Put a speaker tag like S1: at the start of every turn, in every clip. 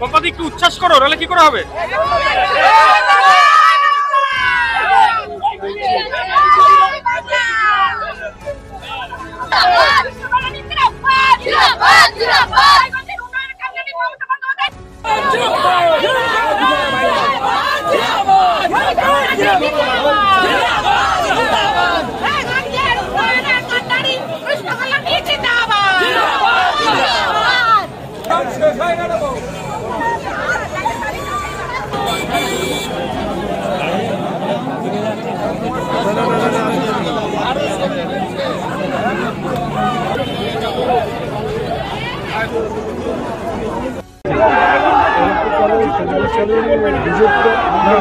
S1: বাবাদি একটু উচ্ছ্বাস করো, নাহলে কি করে হবে?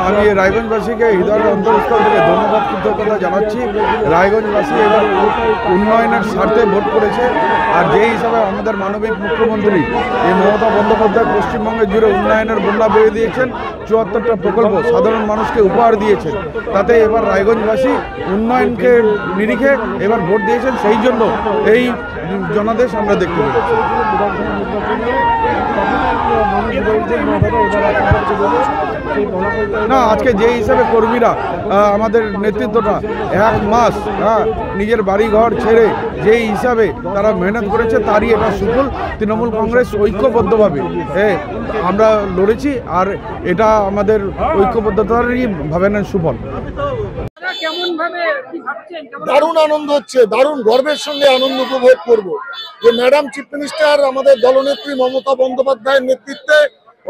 S2: আমি রায়গঞ্জবাসীকে হৃদয়ের অন্তরস্থল থেকে ধন্যবাদ কৃতজ্ঞতা জানাচ্ছি। রায়গঞ্জবাসী এবার উন্নয়নের স্বার্থে ভোট করেছে, আর যেই হিসাবে আমাদের মানবিক মুখ্যমন্ত্রী এই মমতা বন্দ্যোপাধ্যায় পশ্চিমবঙ্গে জুড়ে উন্নয়নের বন্যা বেড়ে দিয়েছেন, ৭৪টা প্রকল্প সাধারণ মানুষকে উপহার দিয়েছেন। তাতে এবার রায়গঞ্জবাসী উন্নয়নকে নিরিখে এবার ভোট দিয়েছেন, সেই জন্য এই জনাদেশ আমরা দেখতে পাচ্ছি। না, আজকে যে হিসাবে কর্মীরা আমাদের নেতৃত্বটা ১ মাস নিজের বাড়ি ঘর ছেড়ে যেই হিসাবে তারা মেহনত করেছে, তারই এটা সুফল। তৃণমূল কংগ্রেস ঐক্যবদ্ধভাবে আমরা লড়েছি, আর এটা আমাদের ঐক্যবদ্ধতারই ভাবেন সুফল।
S3: দারুণ আনন্দ হচ্ছে, দারুণ গর্বের সঙ্গে আনন্দ উপভোগ করব যে ম্যাডাম চিফ মিনিস্টার আমাদের দলনেত্রী মমতা বন্দ্যোপাধ্যায়ের নেতৃত্বে,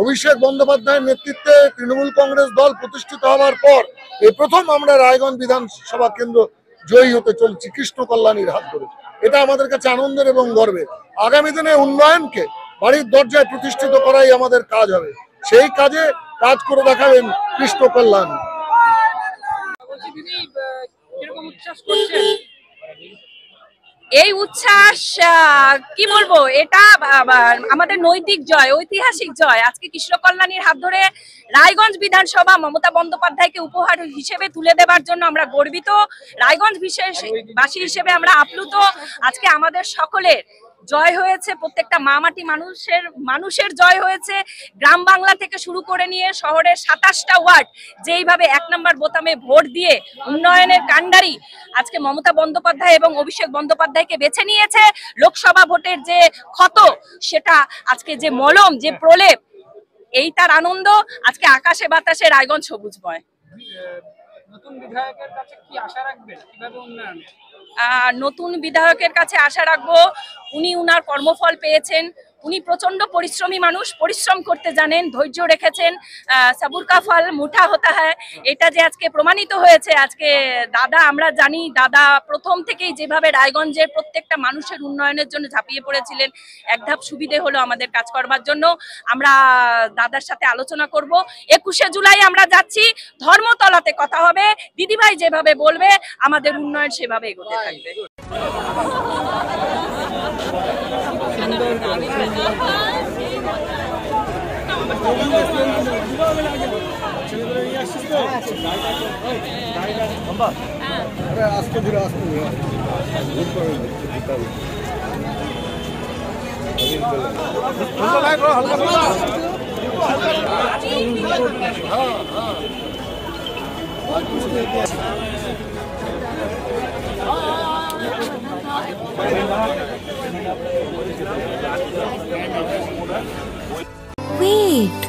S3: অভিষেক বন্দ্যোপাধ্যায়ের নেতৃত্বে তৃণমূল কংগ্রেস দল প্রতিষ্ঠিত হওয়ার পর এই প্রথম আমরা রায়গঞ্জ বিধানসভা কেন্দ্র জয়ী হতে চলেছি কৃষ্ণ কল্যাণীর হাত ধরে। এটা আমাদের কাছে আনন্দের এবং গর্বের। আগামী দিনে উন্নয়নকে বাড়ির দরজায় প্রতিষ্ঠিত করাই আমাদের কাজ হবে, সেই কাজে কাজ করে দেখাবেন কৃষ্ণ কল্যাণী।
S4: এই উচ্ছ্বাস কি বলবো, এটা আমাদের নৈতিক জয়, ঐতিহাসিক জয়। আজকে কৃষ্ণ কল্যাণীর হাত ধরে রায়গঞ্জ বিধানসভা মমতা বন্দ্যোপাধ্যায়কে উপহার হিসেবে তুলে দেবার জন্য আমরা গর্বিত। রায়গঞ্জ বাসী হিসেবে আমরা আপ্লুত। আজকে আমাদের সকলের জয় হয়েছে, প্রত্যেকটা মা মাটি মানুষের জয় হয়েছে। গ্রাম বাংলা থেকে শুরু করে নিয়ে শহরের ২৭টা ওয়ার্ড যেইভাবে ১ নম্বর বোতামে ভোট দিয়ে উন্নয়নের কাণ্ডারি আজকে মমতা বন্দ্যোপাধ্যায় এবং অভিষেক বন্দ্যোপাধ্যায়কে বেছে নিয়েছে। লোকসভা ভোটের যে ক্ষত, সেটা আজকে যে মলম, যে প্রলেপ, এই তার আনন্দ। আজকে আকাশে বাতাসে রায়গঞ্জ সবুজময়।
S1: নতুন বিধায়কের কাছে কি আশা রাখবেন, কিভাবে উন্নয়ন?
S4: নতুন বিধায়কের কাছে আশা রাখবো, উনি উনার কর্মফল পেয়েছেন। উনি প্রচন্ড পরিশ্রমী মানুষ, পরিশ্রম করতে জানেন, ধৈর্য রেখেছেন। সবুর কা ফল মুঠা হতা হয়, এটা যে আজকে প্রমাণিত হয়েছে। আজকে দাদা, আমরা জানি দাদা প্রথম থেকেই যেভাবে রায়গঞ্জের প্রত্যেকটা মানুষের উন্নয়নের জন্য ঝাঁপিয়ে পড়েছিলেন, এক ধাপ সুবিধে হলো আমাদের কাজ করবার জন্য। আমরা দাদার সাথে আলোচনা করব। ২১শে জুলাই আমরা যাচ্ছি, ধর্মতলাতে কথা হবে। দিদিভাই যেভাবে বলবে আমাদের উন্নয়ন সেভাবে এগোতে থাকবে।
S2: আস্তে ধীরে আস্তে
S5: Wait,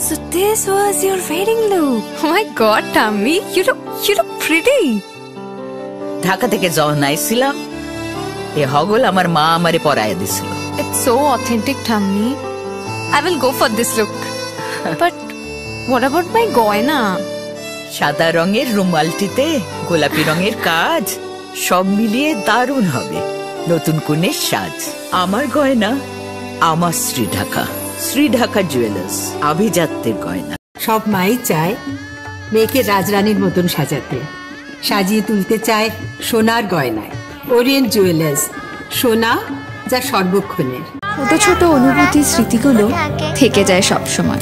S5: so this was your wedding look? Oh my god, Tammy, you look pretty.
S6: Dhaka থেকে যখন আইছিলাম, এ হগল আমার মা আমারে পরায় দিছিল।
S5: It's so authentic, Tammy. I will go for this look. But what about my goina?
S6: সাদা রঙের রুমালটিতে গোলাপি রঙের কাজ, সব মিলিয়ে দারুণ হবে নতুন কনের সাজ। আমার গয়না আমার শ্রী ঢাকা জুয়েলার্স, আভিজাত্যের গয়না।
S7: সব মাই চায় মেয়েকে রাজরানীর মতন সাজাতে, সাজিয়ে তুলতে চায় সোনার গয়নায়। ওরিয়েন্ট জুয়েলার্স, সোনা যা সর্বক্ষণের।
S5: ছোট ছোট অনুভূতি স্মৃতিগুলো থেকে যায় সব সময়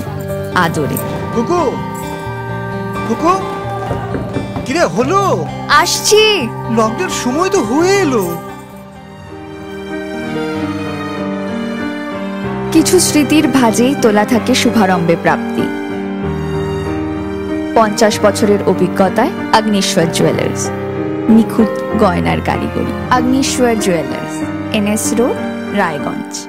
S5: আদরে।
S8: কুকু কুকু কিরে হলো?
S5: আসছি।
S8: লকডাউন সময় তো হয়ে এলো।
S5: কিছু স্মৃতির ভাজেই তোলা থাকে শুভারম্ভে প্রাপ্তি। 50 বছরের অভিজ্ঞতায় আগ্নেশ্বর জুয়েলার্স, নিখুঁত গয়নার কারিগরি। Agneshwar jewellers, NS road, Raiganj.